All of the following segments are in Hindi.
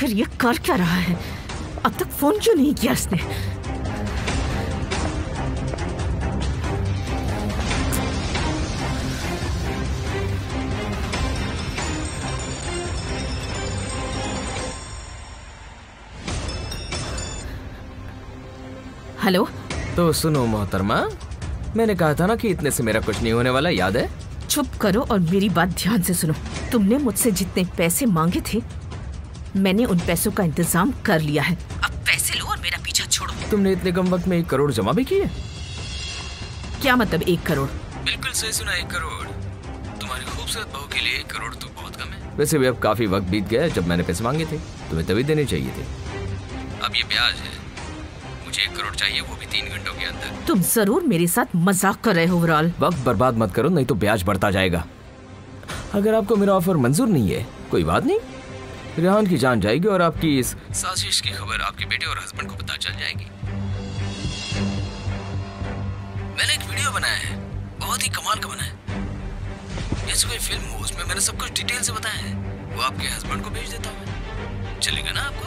आखिर ये कर क्या रहा है? अब तक फोन क्यों नहीं किया इसने? हेलो। तो सुनो मोहतरमा, मैंने कहा था ना कि इतने से मेरा कुछ नहीं होने वाला, याद है? चुप करो और मेरी बात ध्यान से सुनो। तुमने मुझसे जितने पैसे मांगे थे, मैंने उन पैसों का इंतजाम कर लिया है। अब पैसे लो और मेरा पीछा छोड़ो। तुमने इतने कम वक्त में 1 करोड़ जमा भी किए? क्या मतलब 1 करोड़? बिल्कुल सही सुना, 1 करोड़। तुम्हारी खूबसूरत बहू के लिए 1 करोड़ तो बहुत कम है। वैसे भी अब काफी वक्त बीत गया है जब मैंने पैसे मांगे थे, तुम्हें तभी देने चाहिए थे। अब ये ब्याज है, मुझे 1 करोड़ चाहिए, वो भी 3 घंटों के अंदर। तुम जरूर मेरे साथ मजाक कर रहे हो विराल। वक्त बर्बाद मत करो, नहीं तो ब्याज बढ़ता जाएगा। अगर आपको मेरा ऑफर मंजूर नहीं है, कोई बात नहीं, रेहान की जान जाएगी और आपकी इस साजिश की खबर आपके बेटे और हस्बैंड को पता चल जाएगी। मैंने एक वीडियो बनाया है, बहुत ही कमाल का बना है, जैसे कोई फिल्म हो। उसमें मैंने सब कुछ डिटेल से बताया है, वो आपके हस्बैंड को भेज देता हूँ। चलेगा ना आपको?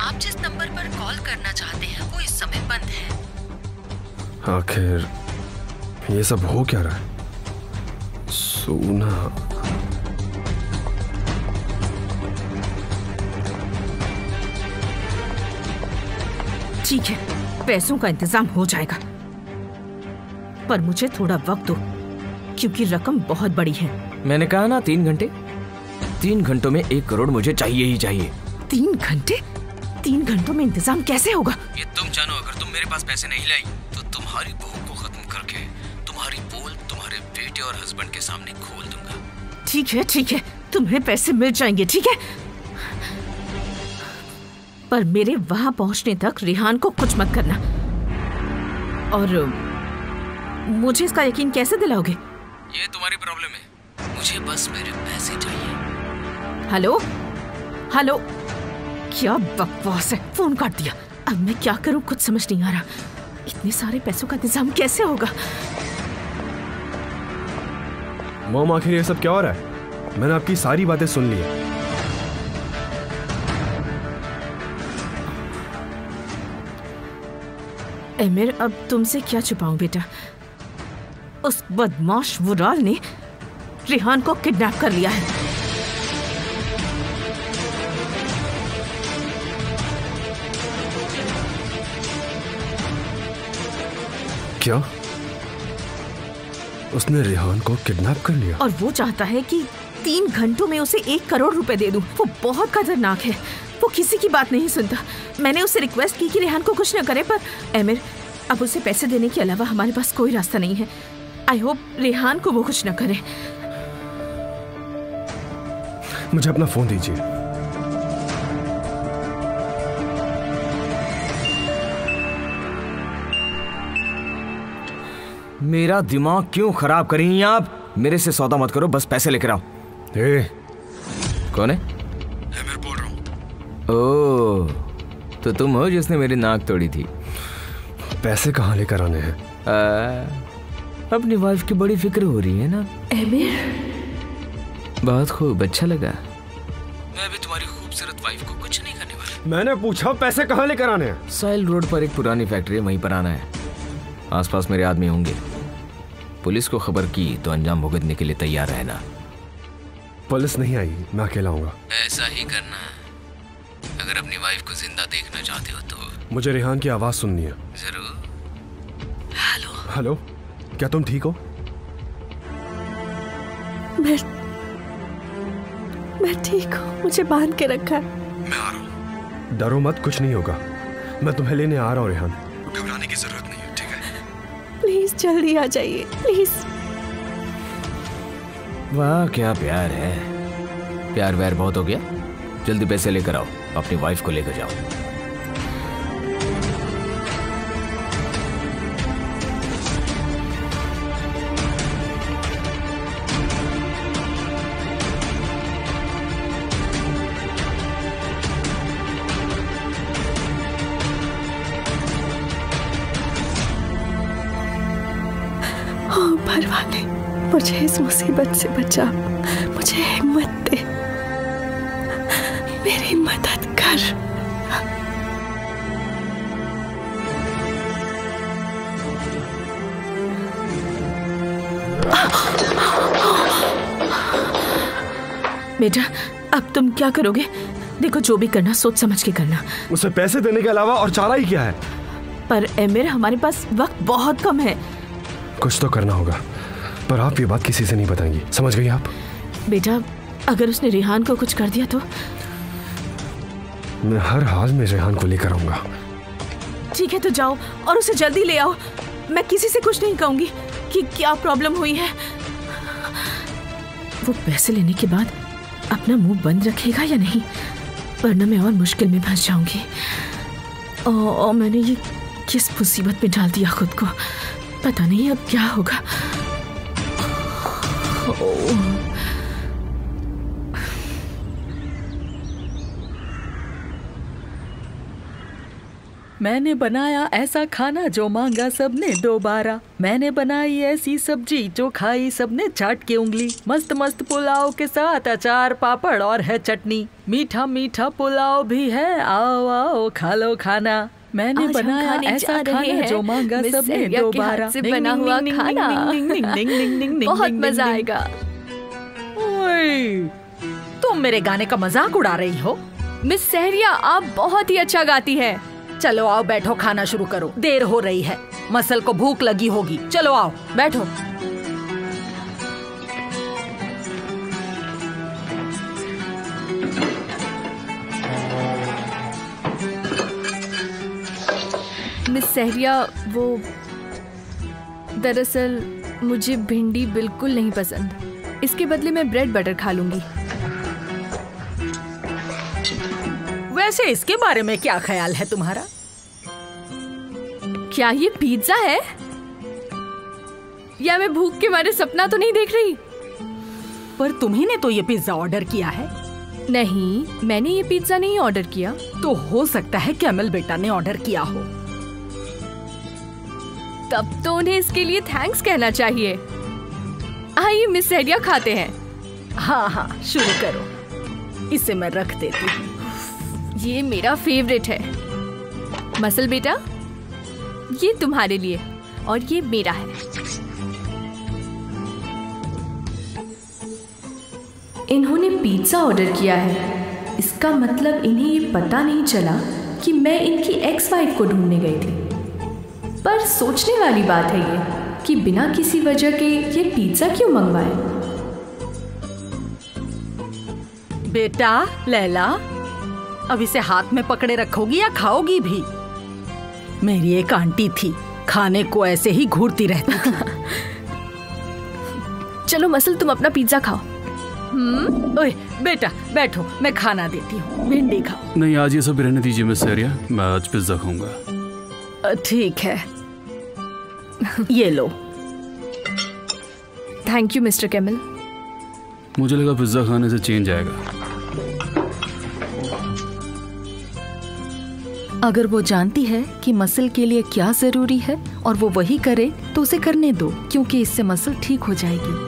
आप जिस नंबर पर कॉल करना चाहते हैं वो इस समय बंद है। आखिर ये सब हो क्या रहा है? सोना। ठीक है, पैसों का इंतजाम हो जाएगा, पर मुझे थोड़ा वक्त दो क्योंकि रकम बहुत बड़ी है। मैंने कहा ना 3 घंटे। 3 घंटों में 1 करोड़ मुझे चाहिए ही चाहिए। 3 घंटे? 3 घंटों में इंतजाम कैसे होगा? ये तुम जानो, अगर तुम मेरे पास पैसे नहीं लाई तो तुम्हारी बहू को खत्म करके तुम्हारी पोल तुम्हारे बेटे और हस्बैंड के सामने खोल दूंगा। ठीक है, तुम्हें पैसे मिल जाएंगे, ठीक है, पर मेरे वहां पहुंचने तक रेहान को कुछ मत करना। और मुझे इसका यकीन कैसे दिलाओगे? ये तुम्हारी प्रॉब्लम है, मुझे बस मेरे पैसे चाहिए। हेलो, क्या बकवास है, फोन काट दिया। अब मैं क्या करूं, कुछ समझ नहीं आ रहा। इतने सारे पैसों का इंतजाम कैसे होगा? मॉम, आखिर ये सब क्या हो रहा है? मैंने आपकी सारी बातें सुन ली है। एमिर, अब तुमसे क्या छुपाऊं बेटा। उस बदमाश विराल ने रेहान को किडनैप कर लिया है। क्या? उसने रेहान को किडनैप कर लिया? और वो चाहता है कि 3 घंटों में उसे 1 करोड़ रुपए दे दूं। वो बहुत खतरनाक है, वो किसी की बात नहीं सुनता। मैंने उससे रिक्वेस्ट की कि रेहान को कुछ न करे, पर एमिर, अब उसे पैसे देने के अलावा हमारे पास कोई रास्ता नहीं है। आई होप रेहान को वो कुछ न करे। मुझे अपना फोन दीजिए। मेरा दिमाग क्यों खराब करेंगी आप? मेरे से सौदा मत करो, बस पैसे लेकर आओ। कौन है? मैं बोल रहा हूँ। ओह, तो तुम हो जिसने मेरी नाक तोड़ी थी। पैसे कहाँ लेकर आने हैं? अपनी वाइफ की बड़ी फिक्र हो रही है ना? एमिर, बहुत खूब, अच्छा लगा। मैं भी तुम्हारी खूबसूरत वाइफ को कुछ नहीं करने वाला। मैंने पूछा पैसे कहाँ लेकर आने हैं? साइल रोड पर एक पुरानी फैक्ट्री है, वहीं पर आना है। आसपास मेरे आदमी होंगे। पुलिस को खबर की तो अंजाम भुगतने के लिए तैयार रहना। पुलिस नहीं आई, मैं अकेला आऊंगा। ऐसा ही करना है। अगर अपनी वाइफ को जिंदा देखना चाहते हो तो मुझे रेहान की आवाज सुननी है। जरूर। हेलो, क्या तुम ठीक हो? मैं ठीक हूँ, मुझे बांध के रखा है। मैं आ रहा हूँ। डरो मत, कुछ नहीं होगा। मैं तुम्हें लेने आ रहा हूँ रेहान, घबराने की जरूरत नहीं है, ठीक है? प्लीज जल्दी आ जाइए, प्लीज। वाह, क्या प्यार है। प्यार व्यार बहुत हो गया, जल्दी पैसे लेकर आओ, अपनी वाइफ को लेकर जाओ। परवाने, मुझे इस मुसीबत से बचा, मुझे हिम्मत दे। मेरी मदद कर। बेटा अब तुम क्या करोगे? देखो जो भी करना सोच समझ के करना। उसे पैसे देने के अलावा और चारा ही क्या है? पर एमिर हमारे पास वक्त बहुत कम है। कुछ तो करना होगा, पर आप ये बात किसी से नहीं बताएंगी, समझ गई आप? बेटा अगर उसने रेहान को कुछ कर दिया तो? मैं हर हाल में रेहान को लेकर आऊंगा। ठीक है तो जाओ और उसे जल्दी ले आओ। मैं किसी से कुछ नहीं कहूंगी कि क्या प्रॉब्लम हुई है। वो पैसे लेने के बाद अपना मुंह बंद रखेगा या नहीं, वरना मैं और मुश्किल में फंस जाऊंगी। और मैंने ये किस मुसीबत में डाल दिया खुद को, पता नहीं अब क्या होगा। मैंने बनाया ऐसा खाना जो मांगा सबने दोबारा। मैंने बनाई ऐसी सब्जी जो खाई सबने चाट के उंगली। मस्त मस्त पुलाव के साथ अचार पापड़ और है चटनी। मीठा मीठा पुलाव भी है, आओ आओ खा लो खाना। मैंने बनाया ऐसा खाना जो मांगा सबने दोबारा। बना हुआ खाना बहुत मजा आएगा। तुम मेरे गाने का मजाक उड़ा रही हो? मिस सहरिया आप बहुत ही अच्छा गाती है। चलो आओ बैठो, खाना शुरू करो, देर हो रही है। मसल को भूख लगी होगी। चलो आओ बैठो। मिस सहरिया वो दरअसल मुझे भिंडी बिल्कुल नहीं पसंद। इसके बदले मैं ब्रेड बटर खा लूंगी। वैसे इसके बारे में क्या ख्याल है तुम्हारा? क्या ये पिज्जा है या मैं भूख के मारे सपना तो नहीं देख रही? पर तुम्ही ने तो ये पिज्जा ऑर्डर किया है। नहीं, मैंने ये पिज्जा नहीं ऑर्डर किया। तो हो सकता है कैमल बेटा ने ऑर्डर किया हो। तब तो उन्हें इसके लिए थैंक्स कहना चाहिए। आइए मिस सहरिया खाते हैं। हाँ हाँ शुरू करो, इसे मैं रख देती हूँ। ये मेरा फेवरेट है। मसल बेटा ये तुम्हारे लिए और ये मेरा है। इन्होंने पिज्जा ऑर्डर किया है, इसका मतलब इन्हें ये पता नहीं चला कि मैं इनकी एक्स वाइफ को ढूंढने गई थी। पर सोचने वाली बात है ये कि बिना किसी वजह के ये पिज्जा क्यों मंगवाए। बेटा लैला, अब इसे हाथ में पकड़े रखोगी या खाओगी भी? मेरी एक आंटी थी, खाने को ऐसे ही घूरती रहती थी। चलो मसल तुम अपना पिज्जा खाओ। ओए बेटा बैठो, मैं खाना देती हूँ, भिंडी खाओ। नहीं आज ये सब रहने दीजिए मिस सहरिया, मैं आज पिज्जा खाऊंगा। ठीक है ये लो। Thank you mister Camel. मुझे लगा पिज्जा खाने से चेंज आएगा। अगर वो जानती है कि मसल के लिए क्या जरूरी है और वो वही करे तो उसे करने दो, क्योंकि इससे मसल ठीक हो जाएगी।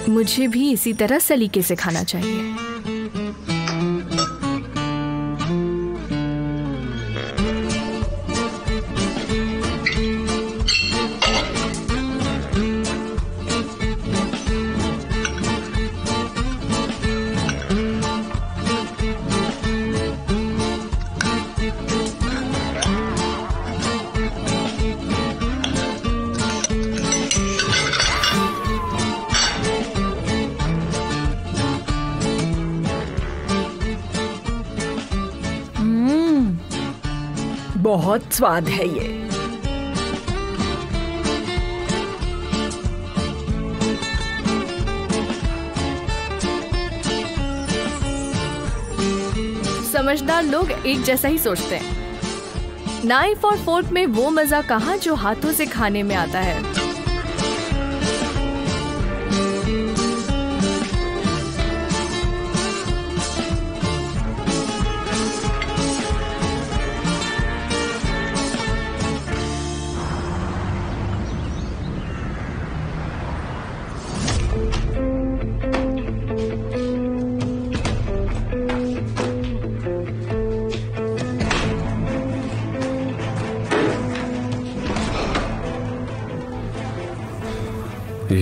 मुझे भी इसी तरह सलीके से खाना चाहिए। बहुत स्वाद है ये। समझदार लोग एक जैसा ही सोचते हैं। नाइफ और फोर्क में वो मजा कहाँ जो हाथों से खाने में आता है।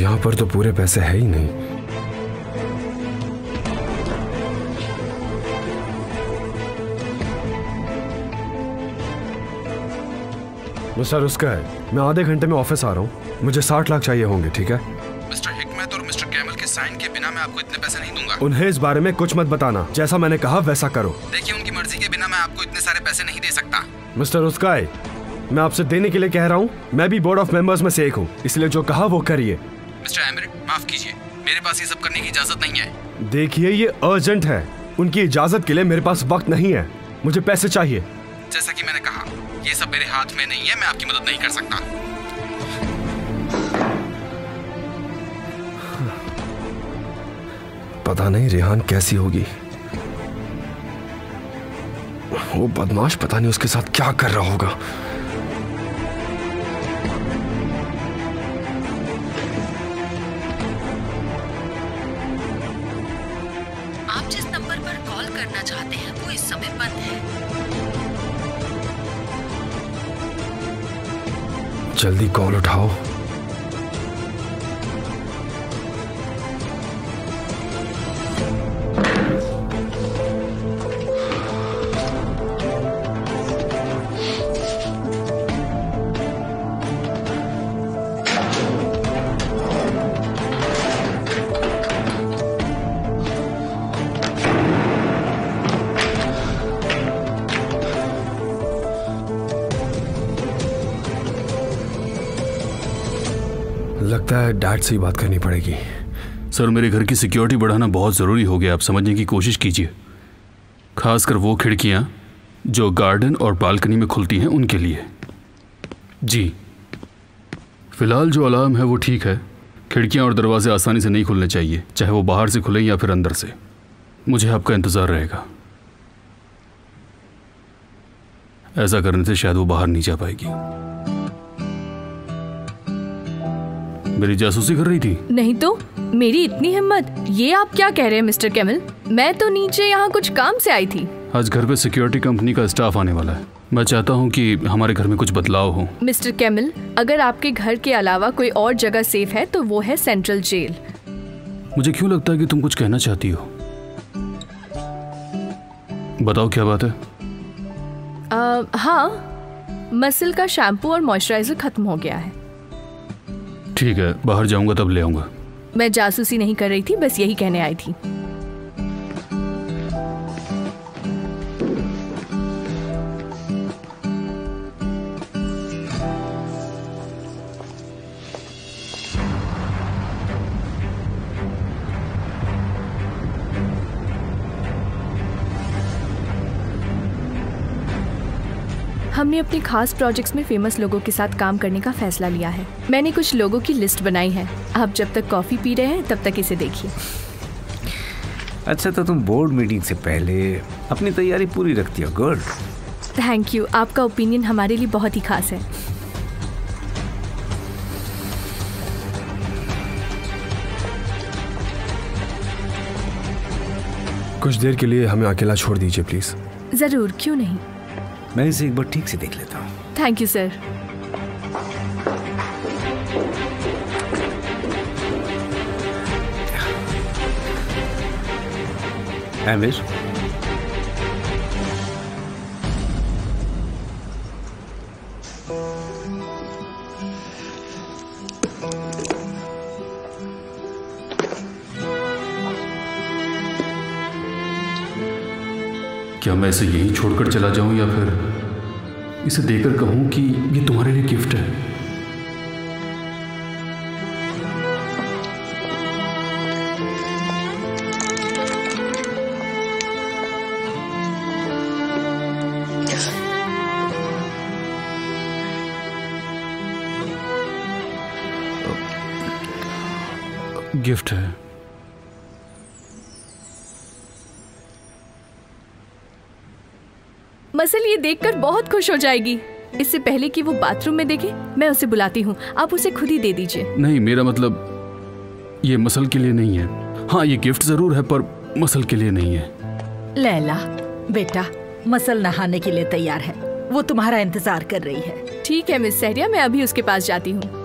यहाँ पर तो पूरे पैसे है ही नहीं। मिस्टर उसका है, मैं आधे घंटे में ऑफिस आ रहा हूँ। मुझे 60 लाख चाहिए होंगे, ठीक है? मिस्टर हिकमत और मिस्टर कैमल के साइन के बिना मैं आपको इतने पैसे नहीं दूंगा। उन्हें इस बारे में कुछ मत बताना, जैसा मैंने कहा वैसा करो। देखिए, उनकी मर्जी के बिना मैं आपको इतने सारे पैसे नहीं दे सकता। मिस्टर उसकाई, मैं आपसे देने के लिए कह रहा हूँ। मैं भी बोर्ड ऑफ मेंबर्स में से एक हूँ, इसलिए जो कहा वो करिए। मिस्टर आमिर, माफ कीजिए, मेरे पास ये सब करने की इजाजत नहीं है। देखिए, ये अर्जेंट है। उनकी इजाजत के लिए मेरे पास वक्त नहीं है। मुझे पैसे चाहिए। जैसा कि मैंने कहा, ये सब मेरे हाथ में नहीं है, मैं आपकी मदद नहीं कर सकता। पता नहीं रेहान कैसी होगी। वो बदमाश पता नहीं उसके साथ क्या कर रहा होगा। आप जिस नंबर पर कॉल करना चाहते हैं वो इस समय बंद है। जल्दी कॉल उठाओ। लगता है डैड से ही बात करनी पड़ेगी। सर, मेरे घर की सिक्योरिटी बढ़ाना बहुत ज़रूरी हो गया। आप समझने की कोशिश कीजिए, खासकर वो खिड़कियां जो गार्डन और बालकनी में खुलती हैं उनके लिए। जी, फिलहाल जो अलार्म है वो ठीक है। खिड़कियां और दरवाजे आसानी से नहीं खुलने चाहिए, चाहे वो बाहर से खुले या फिर अंदर से। मुझे आपका इंतज़ार रहेगा। ऐसा करने से शायद वो बाहर नहीं जा पाएगी। मेरी जासूसी कर रही थी? नहीं तो, मेरी इतनी हिम्मत। ये आप क्या कह रहे हैं मिस्टर कैमल? मैं तो नीचे यहाँ कुछ काम से आई थी। आज घर पे सिक्योरिटी कंपनी का स्टाफ आने वाला है। मैं चाहता हूँ कि हमारे घर में कुछ बदलाव हो। मिस्टर कैमल, अगर आपके घर के अलावा कोई और जगह सेफ है तो वो है सेंट्रल जेल। मुझे क्यों लगता है कि तुम कुछ कहना चाहती हो। बताओ क्या बात है। हाँ, मसल का शैम्पू और मॉइस्चराइजर खत्म हो गया है। ठीक है, बाहर जाऊंगा तब ले आऊंगा। मैं जासूसी नहीं कर रही थी, बस यही कहने आई थी। हमने अपने खास प्रोजेक्ट्स में फेमस लोगों के साथ काम करने का फैसला लिया है। मैंने कुछ लोगों की लिस्ट बनाई है। आप जब तक कॉफ़ी पी रहे हैं तब तक इसे देखिए। अच्छा, तो तुम बोर्ड मीटिंग से पहले अपनी तैयारी पूरी रखती हो। गुड। Thank you. आपका ओपिनियन हमारे लिए बहुत ही खास है। कुछ देर के लिए हमें अकेला छोड़ दीजिए प्लीज। जरूर, क्यों नहीं। मैं इसे एक बार ठीक से देख लेता हूँ। Thank you sir. आमिर, क्या मैं इसे यहीं छोड़कर चला जाऊं या फिर इसे देकर कहूं कि ये तुम्हारे लिए गिफ्ट है। गिफ्ट है। मसल ये देखकर बहुत खुश हो जाएगी। इससे पहले कि वो बाथरूम में देखे, मैं उसे बुलाती हूँ। आप उसे खुद ही दे दीजिए। नहीं, मेरा मतलब ये मसल के लिए नहीं है। हाँ, ये गिफ्ट जरूर है पर मसल के लिए नहीं है। लैला बेटा, मसल नहाने के लिए तैयार है। वो तुम्हारा इंतजार कर रही है। ठीक है मिस सहरिया, मैं अभी उसके पास जाती हूँ।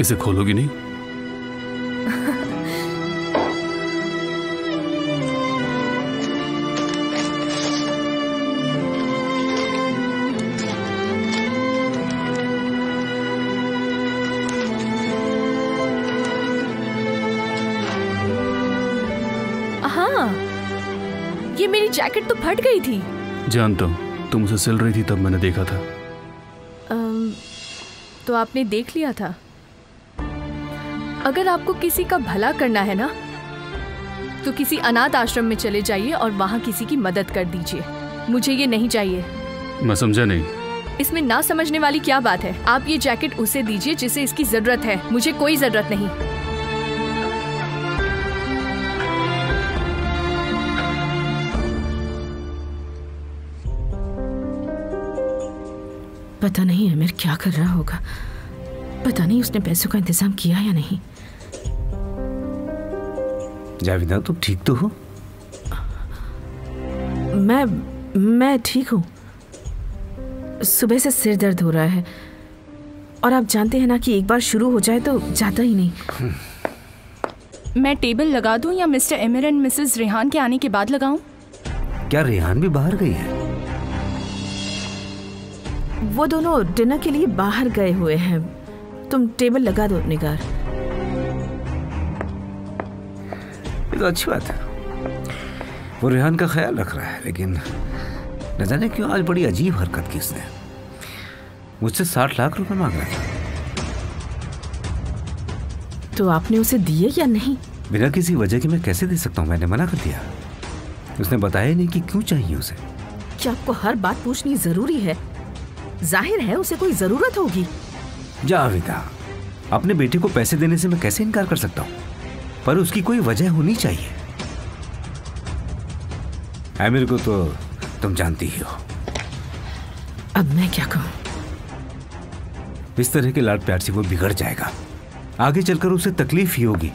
इसे खोलोगी नहीं? हाँ, ये मेरी जैकेट तो फट गई थी। जानता हूँ, तुम उसे सिल रही थी तब मैंने देखा था। तो आपने देख लिया था? अगर आपको किसी का भला करना है ना, तो किसी अनाथ आश्रम में चले जाइए और वहाँ किसी की मदद कर दीजिए। मुझे ये नहीं चाहिए। मैं समझा नहीं। इसमें ना समझने वाली क्या बात है? आप ये जैकेट उसे दीजिए जिसे इसकी जरूरत है, मुझे कोई जरूरत नहीं। पता नहीं आमिर क्या कर रहा होगा। पता नहीं उसने पैसों का इंतजाम किया या नहीं। जावेदा, तुम ठीक तो हो? मैं ठीक हूँ। सुबह से सिर दर्द हो रहा है और आप जानते हैं ना कि एक बार शुरू हो जाए तो जाता ही नहीं। मैं टेबल लगा दूं या mister emir and Mrs Rehan के आने के बाद लगाऊं? क्या रेहान भी बाहर गई है? वो दोनों डिनर के लिए बाहर गए हुए हैं। तुम टेबल लगा दो निगार। ये तो अच्छी बात है। वो रेहान का ख्याल रख रहा है, लेकिन न जाने क्यों आज बड़ी अजीब हरकत की इसने। मुझसे 60 लाख रुपए मांग रहा था। तो आपने उसे दिए या नहीं? बिना किसी वजह के मैं कैसे दे सकता हूँ? मैंने मना कर दिया। उसने बताया नहीं कि क्यों चाहिए उसे। क्या आपको हर बात पूछनी जरूरी है? जाहिर है उसे कोई जरूरत होगी। जावेदा, अपने बेटे को पैसे देने से मैं कैसे इनकार कर सकता हूँ? पर उसकी कोई वजह होनी चाहिए। आमिर को तो तुम जानती ही हो। अब मैं क्या कहूँ? इस तरह के लाड प्यार से वो बिगड़ जाएगा। आगे चलकर उसे तकलीफ ही होगी।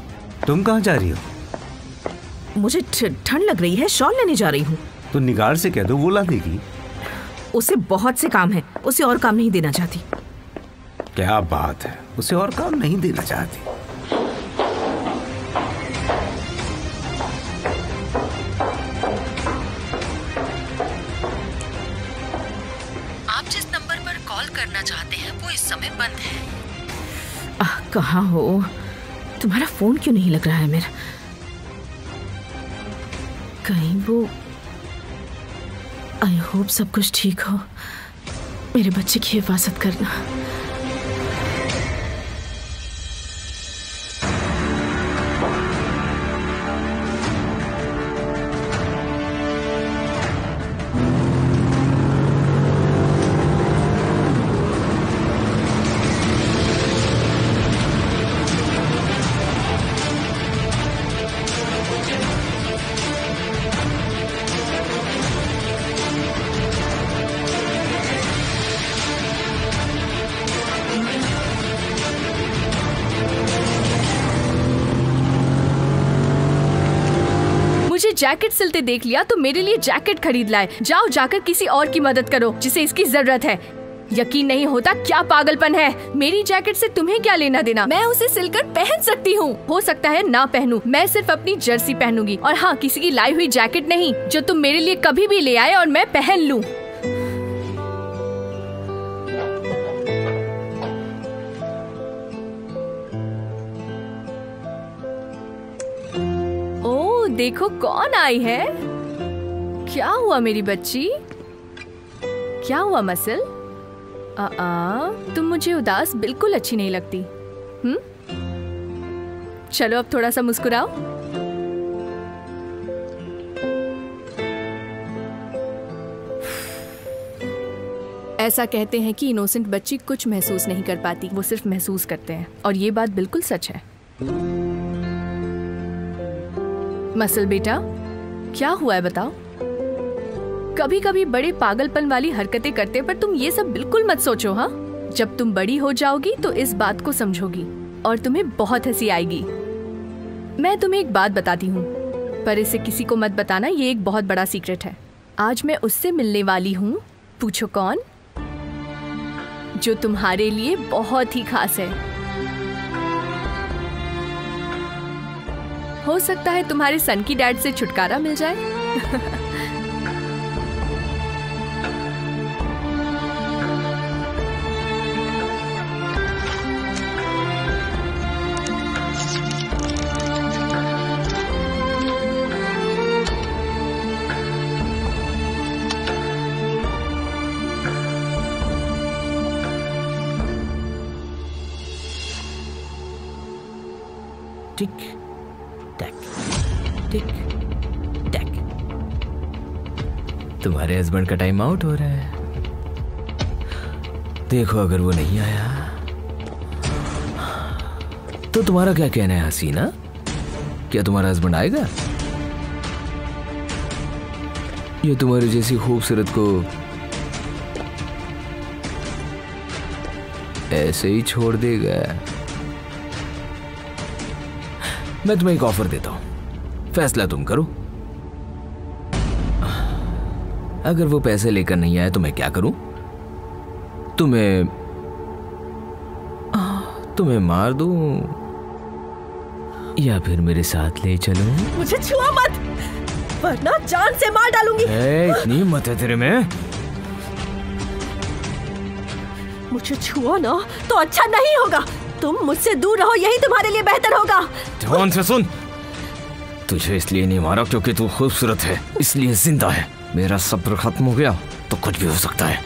तुम कहाँ जा रही हो? मुझे ठंड लग रही है, शॉल लेने जा रही हूँ। तो निगार से कह दो, वो ला देगी। उसे बहुत से काम है, उसे और काम नहीं देना चाहती। क्या बात है, उसे और काम नहीं देना चाहती? आप जिस नंबर पर कॉल करना चाहते हैं वो इस समय बंद है। कहाँ हो? तुम्हारा फोन क्यों नहीं लग रहा है मेरा? कहीं वो... आई होप सब कुछ ठीक हो। मेरे बच्चे की हिफाजत करना। जैकेट सिलते देख लिया तो मेरे लिए जैकेट खरीद लाए। जाओ जाकर किसी और की मदद करो जिसे इसकी जरूरत है। यकीन नहीं होता क्या पागलपन है। मेरी जैकेट से तुम्हें क्या लेना देना? मैं उसे सिलकर पहन सकती हूँ। हो सकता है ना पहनूं, मैं सिर्फ अपनी जर्सी पहनूंगी। और हाँ, किसी की लाई हुई जैकेट नहीं जो तुम मेरे लिए कभी भी ले आए और मैं पहन लूं। देखो कौन आई है। क्या हुआ मेरी बच्ची? क्या हुआ मसल? तुम मुझे उदास बिल्कुल अच्छी नहीं लगती। चलो अब थोड़ा सा मुस्कुराओ। ऐसा कहते हैं कि इनोसेंट बच्ची कुछ महसूस नहीं कर पाती, वो सिर्फ महसूस करते हैं। और ये बात बिल्कुल सच है। मसल बेटा, क्या हुआ है बताओ? कभी कभी बड़े पागलपन वाली हरकतें करते, पर तुम ये सब बिल्कुल मत सोचो। हाँ, जब तुम बड़ी हो जाओगी तो इस बात को समझोगी और तुम्हें बहुत हंसी आएगी। मैं तुम्हें एक बात बताती हूँ, पर इसे किसी को मत बताना, ये एक बहुत बड़ा सीक्रेट है। आज मैं उससे मिलने वाली हूँ। पूछो कौन? जो तुम्हारे लिए बहुत ही खास है। हो सकता है तुम्हारे सन की डैड से छुटकारा मिल जाए। टिक टैक टिक टैक। तुम्हारे हस्बैंड का टाइम आउट हो रहा है। देखो अगर वो नहीं आया तो तुम्हारा क्या कहना है हसीना? क्या तुम्हारा हस्बैंड आएगा? ये तुम्हारी जैसी खूबसूरत को ऐसे ही छोड़ देगा? मैं तुम्हें एक ऑफर देता हूं, फैसला तुम करो। अगर वो पैसे लेकर नहीं आए तो मैं क्या करूं? तुम्हें मार दूं या फिर मेरे साथ ले चलो? मुझे छुआ मत, वरना जान से मार डालूंगी। इतनी हिम्मत है तेरे में? मुझे छुआ ना तो अच्छा नहीं होगा। तुम मुझसे दूर रहो, यही तुम्हारे लिए बेहतर होगा। ध्यान से सुन, तुझे इसलिए नहीं मारा क्योंकि तू खूबसूरत है, इसलिए जिंदा है। मेरा सब्र खत्म हो गया तो कुछ भी हो सकता है।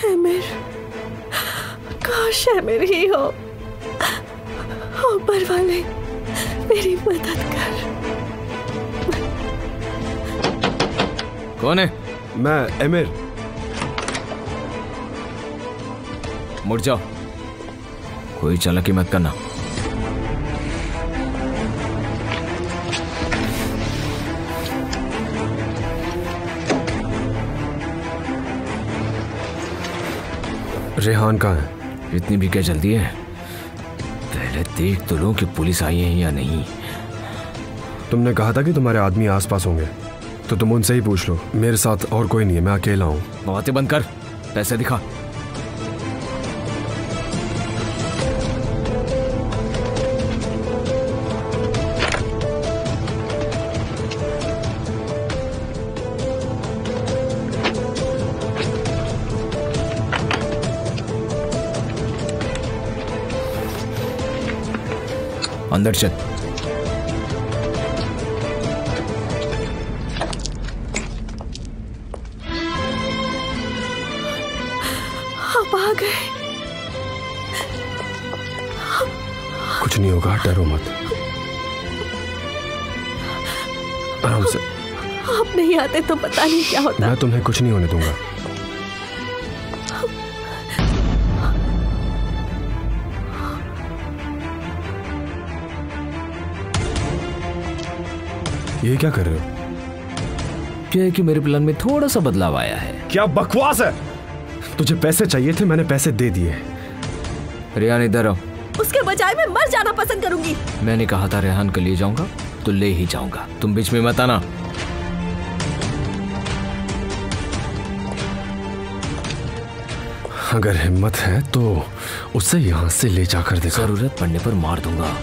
एमिर, काश एमिर ही हो। ऊपर वाले मेरी मदद कर। कौन है? मैं एमिर। मुड़ जाओ, कोई चालाकी मत करना। रेहान कहाँ है? इतनी भी क्या जल्दी है? पहले देख तो लो कि पुलिस आई है या नहीं। तुमने कहा था कि तुम्हारे आदमी आसपास होंगे, तो तुम उनसे ही पूछ लो। मेरे साथ और कोई नहीं है, मैं अकेला हूँ। बातें बंद कर, पैसे दिखा। अंदर चल। आप आ गए। कुछ नहीं होगा, डरो मत। आराम से। आप नहीं आते तो पता नहीं क्या होता। मैं तुम्हें कुछ नहीं होने दूंगा। ये क्या कर रहे हो? क्या है कि मेरे प्लान में थोड़ा सा बदलाव आया है। क्या बकवास है? तुझे पैसे चाहिए थे, मैंने पैसे दे दिए। रेहान इधर आओ। उसके बजाय मैं मर जाना पसंद करूंगी। मैंने कहा था रेहान को ले जाऊंगा तो ले ही जाऊंगा, तुम बीच में मत आना। अगर हिम्मत है तो उसे यहाँ से ले जाकर दे। जरूरत पड़ने पर मार दूंगा।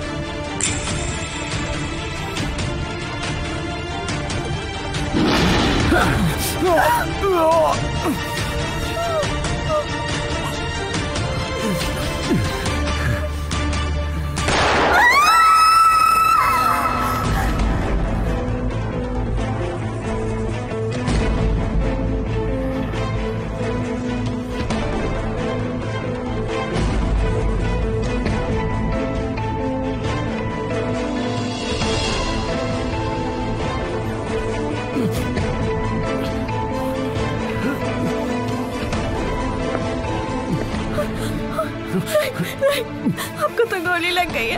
आपको तो गोली लग गई है।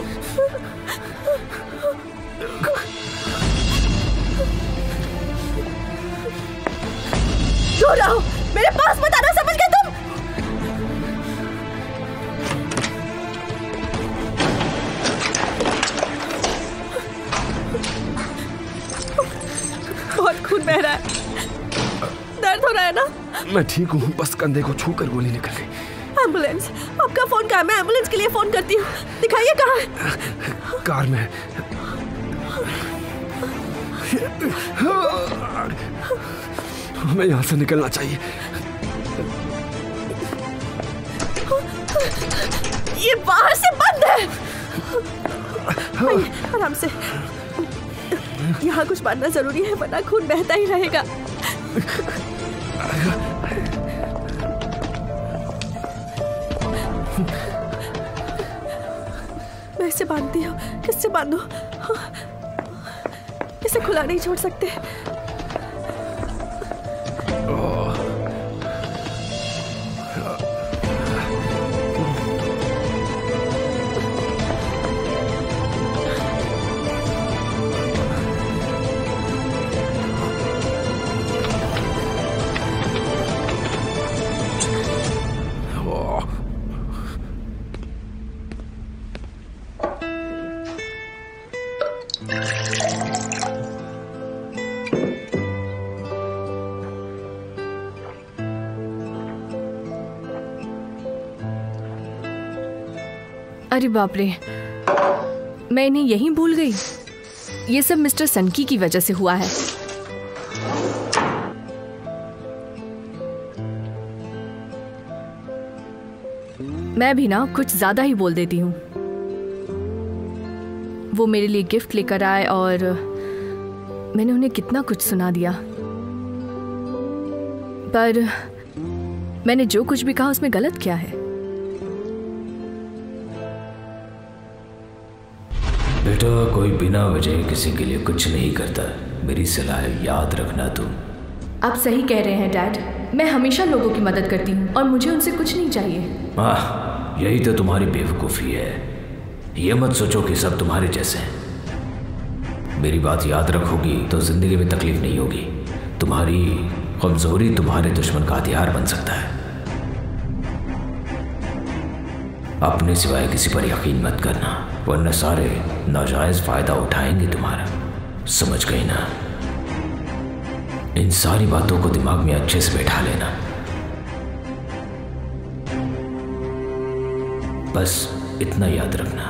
दूर रहो, मेरे पास मत आना, समझ गए तुम? बह रहा है। दर्द हो रहा है ना? मैं ठीक हूँ, बस कंधे को छूकर गोली निकल गई। एम्बुलेंस, आपका फोन कहाँ है? मैं एम्बुलेंस के लिए फोन करती हूँ। दिखाइए कहाँ है। कार में। हमें यहाँ से निकलना चाहिए। ये बाहर से बंद है। आराम से, यहाँ कुछ मारना जरूरी है वरना खून बहता ही रहेगा। मैं इसे बांधती हूँ। किससे बांधूं? इसे खुला नहीं छोड़ सकते। अरे बाप रे, मैं इन्हें यहीं भूल गई। ये सब मिस्टर सनकी की वजह से हुआ है। मैं भी ना कुछ ज्यादा ही बोल देती हूँ। वो मेरे लिए गिफ्ट लेकर आए और मैंने उन्हें कितना कुछ सुना दिया, पर मैंने जो कुछ भी कहा उसमें गलत क्या है? बेटा, कोई बिना वजह किसी के लिए कुछ नहीं करता। मेरी सलाह याद रखना तुम। आप सही कह रहे हैं डैड। मैं हमेशा लोगों की मदद करती हूँ और मुझे उनसे कुछ नहीं चाहिए। यही तो तुम्हारी बेवकूफ़ी है। ये मत सोचो कि सब तुम्हारे जैसे हैं। मेरी बात याद रखोगी तो जिंदगी में तकलीफ नहीं होगी। तुम्हारी कमजोरी तुम्हारे दुश्मन का हथियार बन सकता है। अपने सिवाय किसी पर यकीन मत करना, वरना सारे नाजायज फायदा उठाएंगे तुम्हारा। समझ गई ना? इन सारी बातों को दिमाग में अच्छे से बैठा लेना। बस इतना याद रखना।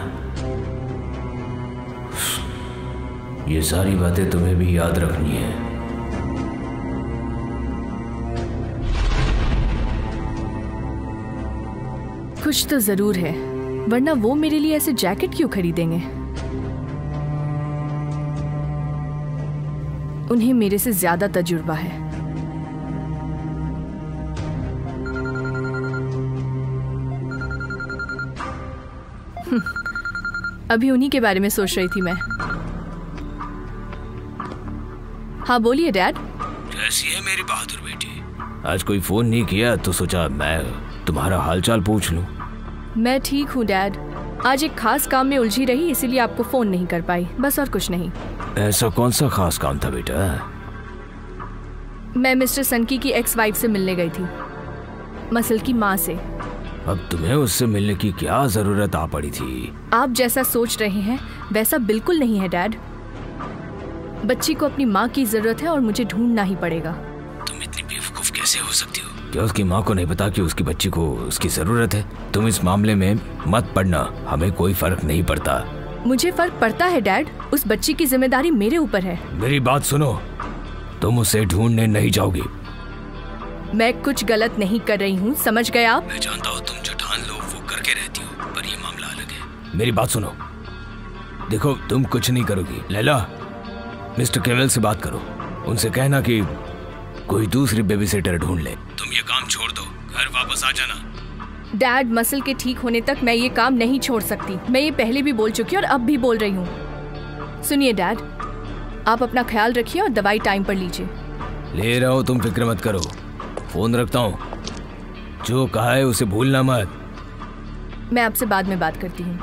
ये सारी बातें तुम्हें भी याद रखनी है। कुछ तो जरूर है, वरना वो मेरे लिए ऐसे जैकेट क्यों खरीदेंगे? उन्हें मेरे से ज्यादा तजुर्बा है। अभी उन्हीं के बारे में सोच रही थी मैं। हाँ बोलिए डैड। कैसी है मेरी बहादुर बेटी? आज कोई फोन नहीं किया तो सोचा मैं तुम्हारा हालचाल पूछ लूं। मैं ठीक हूँ डैड। आज एक खास काम में उलझी रही, इसीलिए आपको फोन नहीं कर पाई, बस और कुछ नहीं। ऐसा कौन सा खास काम था बेटा? मैं मिस्टर सनकी की एक्स वाइफ से मिलने गई थी, मसल की माँ से। अब तुम्हें उससे मिलने की क्या जरूरत आ पड़ी थी? आप जैसा सोच रहे हैं वैसा बिल्कुल नहीं है डैड। बच्ची को अपनी माँ की जरूरत है और मुझे ढूंढना ही पड़ेगा। तुम इतनी बेवकूफ कैसे हो सकती हो? क्या उसकी माँ को नहीं पता कि उसकी बच्ची को उसकी जरूरत है? तुम इस मामले में मत पड़ना, हमें कोई फर्क नहीं पड़ता। मुझे फर्क पड़ता है डैड। उस बच्ची की जिम्मेदारी मेरे ऊपर है। मेरी बात सुनो, तुम उसे ढूंढने नहीं जाओगी। मैं कुछ गलत नहीं कर रही हूँ, समझ गए आप? मैं जानता हूँ तुम जो ठान लो वो करके रहती हो, पर ये मामला अलग है। मेरी बात सुनो, देखो तुम कुछ नहीं करोगी। लैला, मिस्टर केवल से बात करो, उनसे कहना कि कोई दूसरी बेबीसिटर ढूंढ ले। तुम ये काम छोड़ दो, घर वापस आ जाना। डैड, मसल के ठीक होने तक मैं ये काम नहीं छोड़ सकती। मैं ये पहले भी बोल चुकी हूँ और अब भी बोल रही हूँ। सुनिए डैड, आप अपना ख्याल रखिए और दवाई टाइम पर लीजिए। ले रहा हूँ, तुम फिक्र मत करो। फोन रखता हूँ, जो कहा है उसे भूलना मत। मैं आपसे बाद में बात करती हूँ।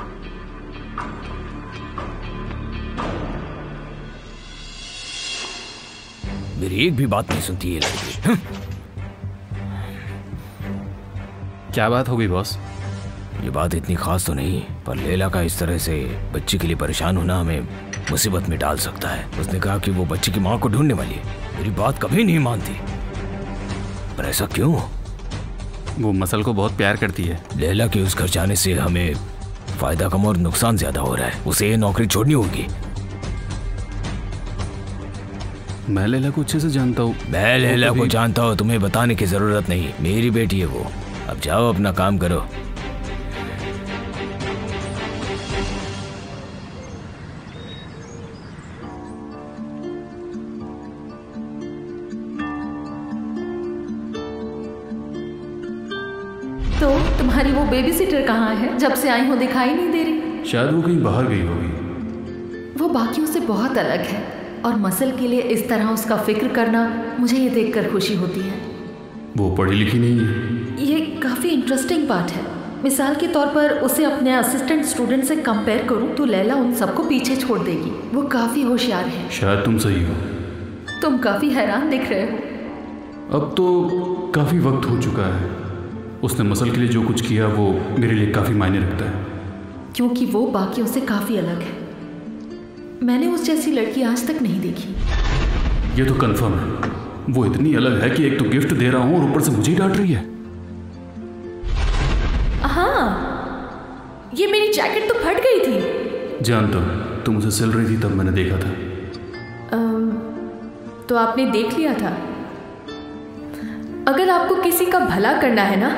मेरी एक भी बात नहीं सुनती ये लड़की। क्या बात हो गई बॉस? ये बात इतनी खास तो नहीं, पर लैला का इस तरह से बच्ची के लिए परेशान होना हमें मुसीबत में डाल सकता है। उसने कहा कि वो बच्ची की माँ को ढूंढने वाली है। मेरी बात कभी नहीं मानती। पर ऐसा क्यों? वो मसल को बहुत प्यार करती है। लैला के उस घर जाने से हमें फायदा कम और नुकसान ज्यादा हो रहा है। उसे ये नौकरी छोड़नी होगी। मैं लैला को अच्छे से जानता हूँ। मैं लैला को जानता हूँ, तुम्हें बताने की जरूरत नहीं। मेरी बेटी है वो। अब जाओ अपना काम करो। तो तुम्हारी वो बेबी सिटर कहाँ है? जब से आई हूँ दिखाई नहीं दे रही। शायद वो कहीं बाहर गई होगी। वो बाकियों से बहुत अलग है और मसल के लिए इस तरह उसका फिक्र करना, मुझे ये देखकर खुशी होती है। वो पढ़ी लिखी नहीं है। ये काफ़ी इंटरेस्टिंग बात है। मिसाल के तौर पर उसे अपने असिस्टेंट स्टूडेंट से कंपेयर करूँ तो लैला उन सबको पीछे छोड़ देगी। वो काफ़ी होशियार है। शायद तुम सही हो। तुम काफ़ी हैरान दिख रहे हो। अब तो काफ़ी वक्त हो चुका है। उसने मसल के लिए जो कुछ किया वो मेरे लिए काफ़ी मायने रखता है। क्योंकि वो बाकियों से काफ़ी अलग है। मैंने उस जैसी लड़की आज तक नहीं देखी। ये तो कंफर्म है। वो इतनी अलग है कि एक तो गिफ्ट दे रहा हूँ और ऊपर से मुझे ही डांट रही है। हाँ, ये मेरी जैकेट तो फट गई थी। जानता हूँ, तुम उसे सिल रही थी तब मैंने देखा था। तो आपने देख लिया था? अगर आपको किसी का भला करना है ना,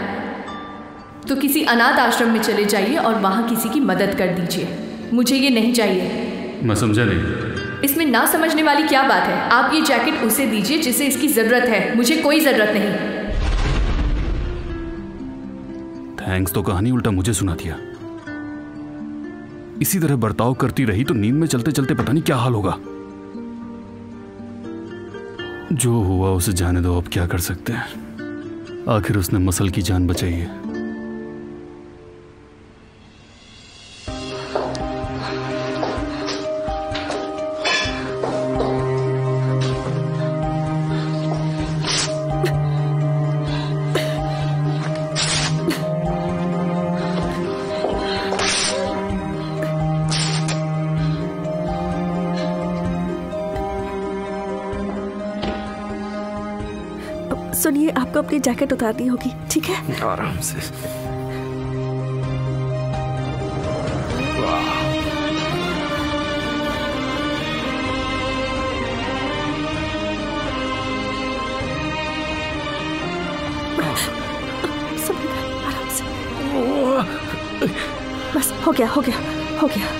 तो किसी अनाथ आश्रम में चले जाइए और वहां किसी की मदद कर दीजिए। मुझे ये नहीं चाहिए। मैं समझा नहीं। इसमें ना समझने वाली क्या बात है? आप ये जैकेट उसे दीजिए जिसे इसकी जरूरत है। मुझे कोई जरूरत नहीं। थैंक्स तो कहानी उल्टा मुझे सुना दिया। इसी तरह बर्ताव करती रही तो नींद में चलते चलते पता नहीं क्या हाल होगा। जो हुआ उसे जाने दो, अब क्या कर सकते हैं। आखिर उसने मसल की जान बचाई है। सुनिए, आपको अपनी जैकेट उतारनी होगी, ठीक है? आराम से। आराम से। बस हो गया, हो गया, हो गया।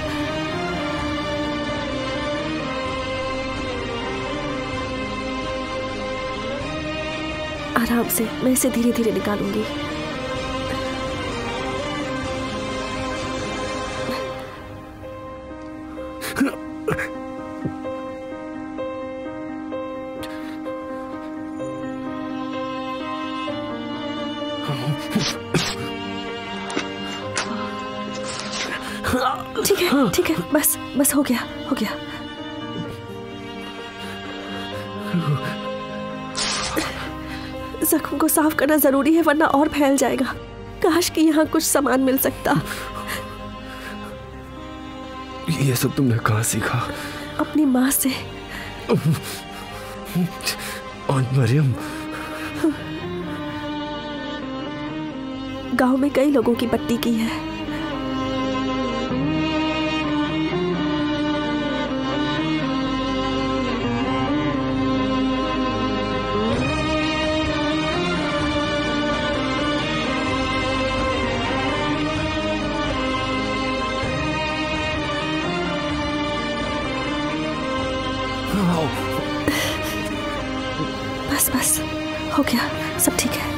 आराम से, मैं इसे धीरे धीरे निकालूंगी। ठीक है, ठीक है, बस बस हो गया, हो गया। जख्म को साफ करना जरूरी है वरना और फैल जाएगा। काश कि यहाँ कुछ सामान मिल सकता। ये सब तुमने कहाँ सीखा? अपनी माँ से। और मरियम? गांव में कई लोगों की पट्टी की है। बस बस हो गया, सब ठीक है।